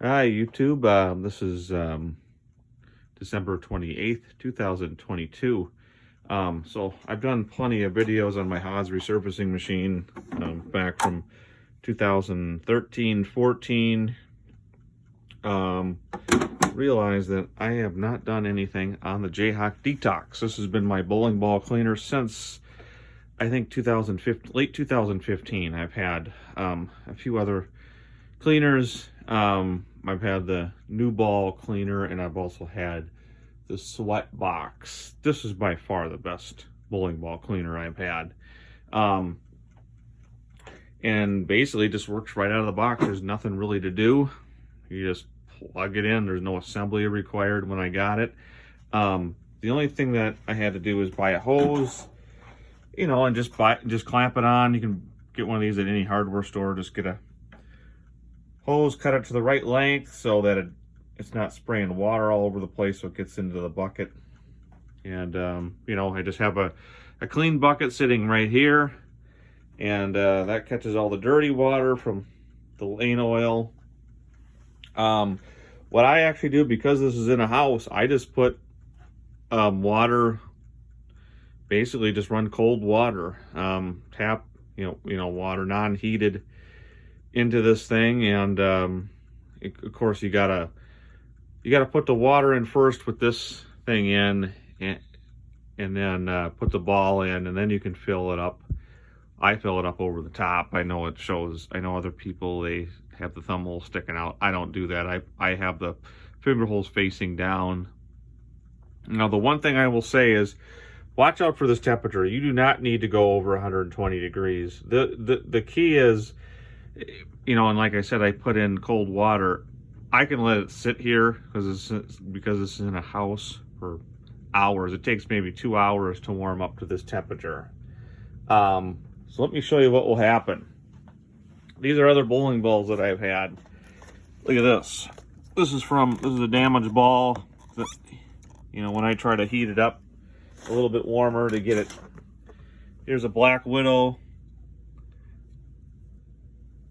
Hi, YouTube. This is December 28th, 2022. So I've done plenty of videos on my Haas resurfacing machine back from 2013, 14. Realized that I have not done anything on the JayHawk Detox. This has been my bowling ball cleaner since I think 2015, late 2015. I've had a few other cleaners. I've had the new ball cleaner, and I've also had the sweat box. This is by far the best bowling ball cleaner I've had. And basically just works right out of the box. There's nothing really to do. You just plug it in. There's no assembly required when I got it. The only thing that I had to do was buy a hose, and just clamp it on. You can get one of these at any hardware store. Just get a hose, cut it to the right length so that it's not spraying water all over the place so it gets into the bucket. And I just have a clean bucket sitting right here, and that catches all the dirty water from the lane oil. What I actually do, because this is in a house, I just put water, basically just run cold water, tap water, non-heated, into this thing. And of course you gotta put the water in first with this thing in, and then put the ball in, and then you can fill it up. I fill it up over the top. I know other people, they have the thumb hole sticking out. I don't do that. I have the finger holes facing down. Now, the one thing I will say is, watch out for this temperature. You do not need to go over 120 degrees. The key is, and like I said, I put in cold water. I can let it sit here because this is in a house for hours. It takes maybe 2 hours to warm up to this temperature. So let me show you what will happen. These are other bowling balls that I've had. Look at this. This is a damaged ball that, when I try to heat it up a little bit warmer to get it. Here's a Black Widow.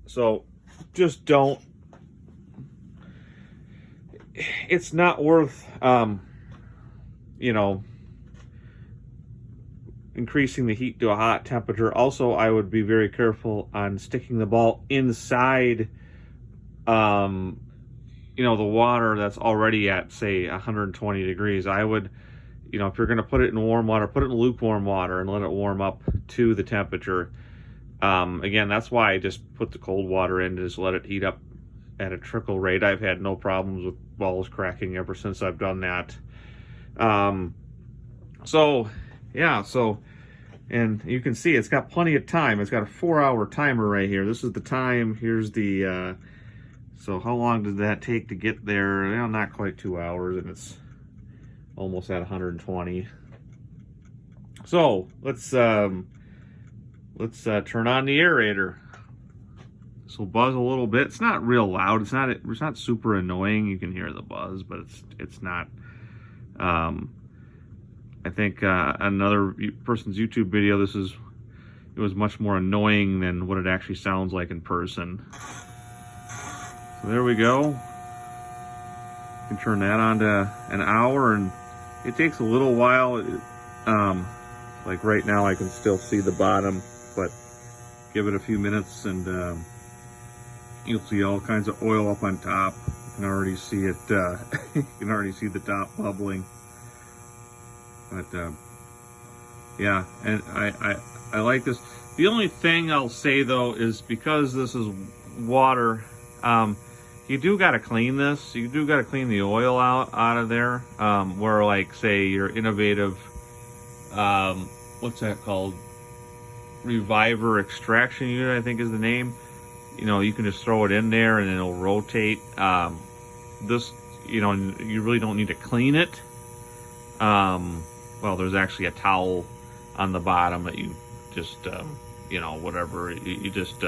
So just don't, it's not worth, increasing the heat to a hot temperature. Also, I would be very careful on sticking the ball inside, the water that's already at, say, 120 degrees. I would, if you're going to put it in warm water, put it in lukewarm water and let it warm up to the temperature. Again, that's why I just put the cold water in, to just let it heat up at a trickle rate. I've had no problems with balls cracking ever since I've done that. And you can see it's got plenty of time. It's got a 4-hour timer right here. This is the time. Here's the, so how long did that take to get there? Not quite 2 hours, and it's almost at 120. So let's turn on the aerator. This will buzz a little bit. It's not real loud. It's not super annoying. You can hear the buzz, but it's not. I think another person's YouTube video, it was much more annoying than what it actually sounds like in person. So there we go. You can turn that on to an hour, and it takes a little while. Like right now, I can still see the bottom, but give it a few minutes, and you'll see all kinds of oil up on top. You can already see it. You can already see the top bubbling. But yeah, and I like this. The only thing I'll say though is, because this is water, you do got to clean this. You do got to clean the oil out of there. Where, like, say your innovative, what's that called? Reviver extraction unit, I think is the name. You can just throw it in there and it'll rotate. This, you really don't need to clean it. Well, there's actually a towel on the bottom that you just, whatever, you just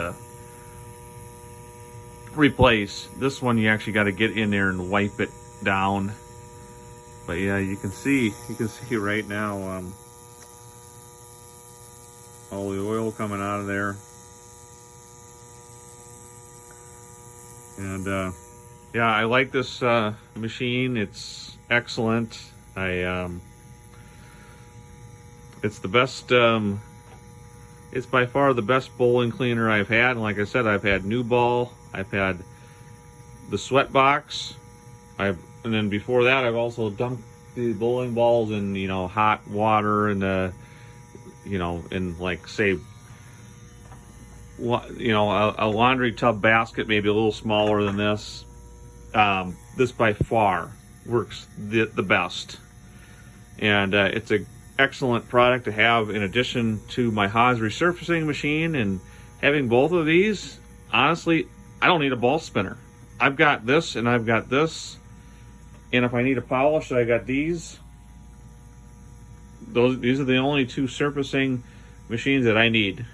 replace. This one, you actually got to get in there and wipe it down. But yeah, you can see right now, all the oil coming out of there. And Yeah, I like this machine. It's excellent. It's the best. It's by far the best bowling cleaner I've had. And like I said, I've had New Ball. I've had the Sweat Box. And then before that, I've also dunked the bowling balls in hot water and in like say a laundry tub basket, maybe a little smaller than this. This by far works the best, and it's an excellent product to have in addition to my Haas resurfacing machine. And having both of these, honestly, I don't need a ball spinner. I've got this and I've got this, and if I need a polish, I got these. These are the only two surfacing machines that I need.